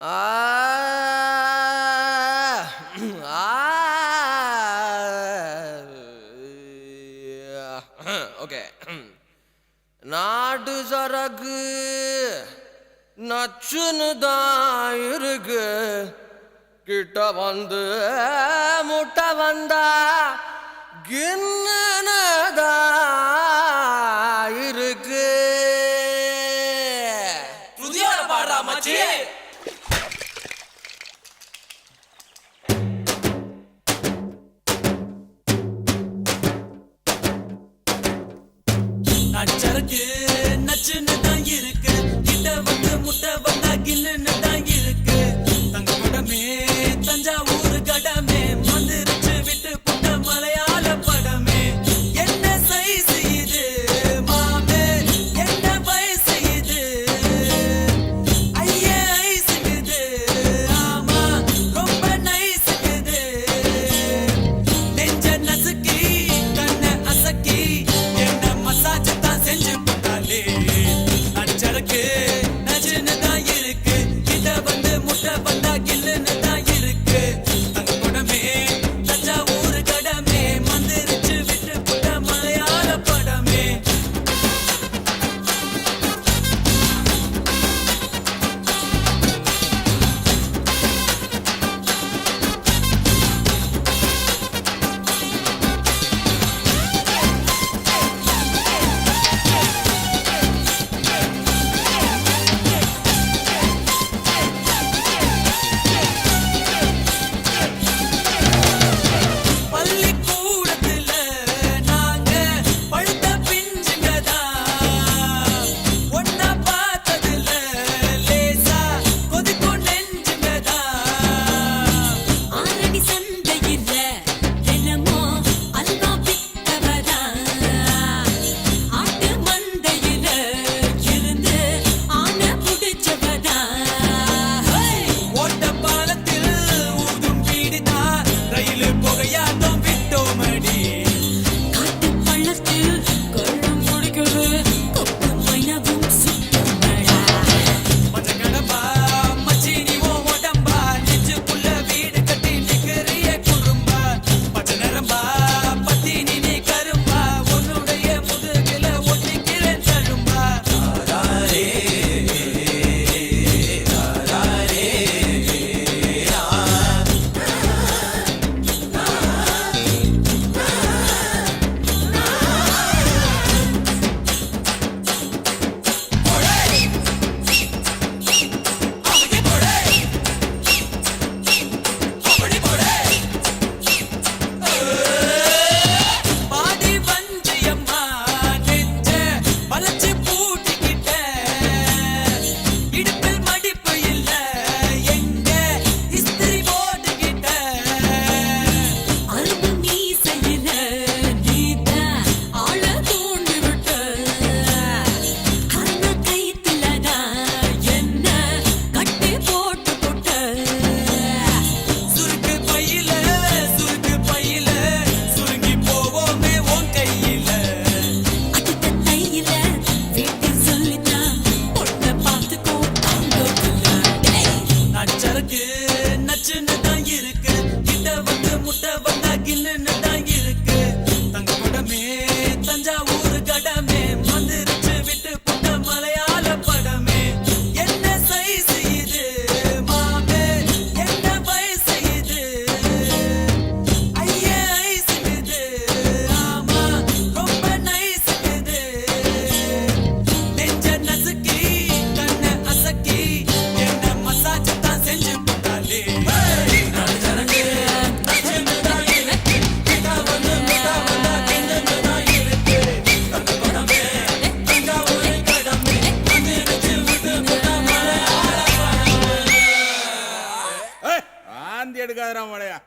ஆ okay. நாட்டு சரக்கு நச்சுன்னு தான் இருக்கு. கிட்ட வந்து முட்டை வந்தா கின்னு தான் இருக்கு. புதியோட பாடுறா மச்சி. நச்சருக்கு நச்சுன்னு தான் இருக்கு. கிட்ட வந்து முட்டை வந்தா கின்னு தான் இருக்கு. தங்க படமே தஞ்சாவூர் கடமே வந்துருச்சு விட்டு புட்ட மலையாள படமே. என்ன சைஸ் இது மாமே, என்ன வயசு இது, ஐயே ஐஸ் இது, ஆமா ரொம்ப நைஸ் இது. நெஞ்ச நசுக்கி கண்ண அசக்கி என்ன மசாஜ் தான் செஞ்சு போட்டாலே. நச்சருக்கு நச்சுன்னு தான் இருக்கு. கிட்ட வந்து முட்டை வந்தா கில்லுன்னு தான் இருக்கு. தங்க படமே தஞ்சாவூர் கடமே வந்துருச்சு விட்டு புட்ட மலையாள படமே. பள்ளிக்கூடத்துல நாங்க பழுத்த பிஞ்சுங்கதான். ஒன்னா பார்த்ததுல லேசா கொதிக்கும் நெஞ்சுங்கதான். ஆரடி சந்தையில தினமோ அல்வா வித்தவதா. ஆட்டு மந்தையில இருந்து ஆனை புடிச்சவதா. ஓட்ட பாலத்தில் ஊதும் பீடிதா ரயில் புகையாட்டம் விட்டோமடி. காட்டு பள்ளத்தில் கள்ளம் குடிக்கிறது கொப்பு மைனவும் சுத்தமடா. மஞ்ச கடம்பா மச்சி நீ ஓ உடம்பா நெஞ்சுக்குள்ள வீடு கட்டி நிக்கிறிய குறும்பா. பச்சை நரம்பா பத்தி நீ கரும்பா உன்னுடைய முதுகில ஒட்டிக்கிறேன் தழும்பா. பாதி வஞ்சியம்மா நெஞ்ச வளைச்சு பூட்டிக்கிட்ட. இடுப்பில் மடிப்பு இல்ல எங்க இஸ்திரி போட்டுக்கிட்ட. அரும்பு மீசையில நீதான் ஆள தூண்டி விட்ட. அந்த கைத்துலதான் என்ன கட்டி போட்டு போட்ட. சுருக்கு பையில சுருங்கி போவோமே உன் கையில. அடுத்த தையில வீட்டை சொல்லித்தான் பொண்ணை பார்த்துக்கோ தாங்கக்குள்ள. நச்சருக்கு நச்சுன்னு தான் இருக்கு. கிட்ட வந்து முட்டை வந்தா கில்லுன்னு தான் இருக்கு. தங்க படமே தஞ்சாவூர் கடமே வந்துருச்சு விட்டு புட்ட மலையாள படமே. என்ன சைஸ் இது மாமே, என்ன வயசு இது, ஐயே ஐஸ் இது, ஆமா ரொம்ப நைஸ் இது. நெஞ்ச நசுக்கி கண்ண அசக்கி என்ன மசாஜ் தான் செஞ்சு போட்டாலே. நச்சருக்கு நச்சுன்னு தான் இருக்கு. கிட்ட வந்து முட்டை வந்தா கில்லுன்னு தான் இருக்கு. தங்க படமே தஞ்சாவூர் கடமே வந்துருச்சு விட்டு புட்ட மலையாள படமே. ஆந்தி எடுக்காதரா மழையா.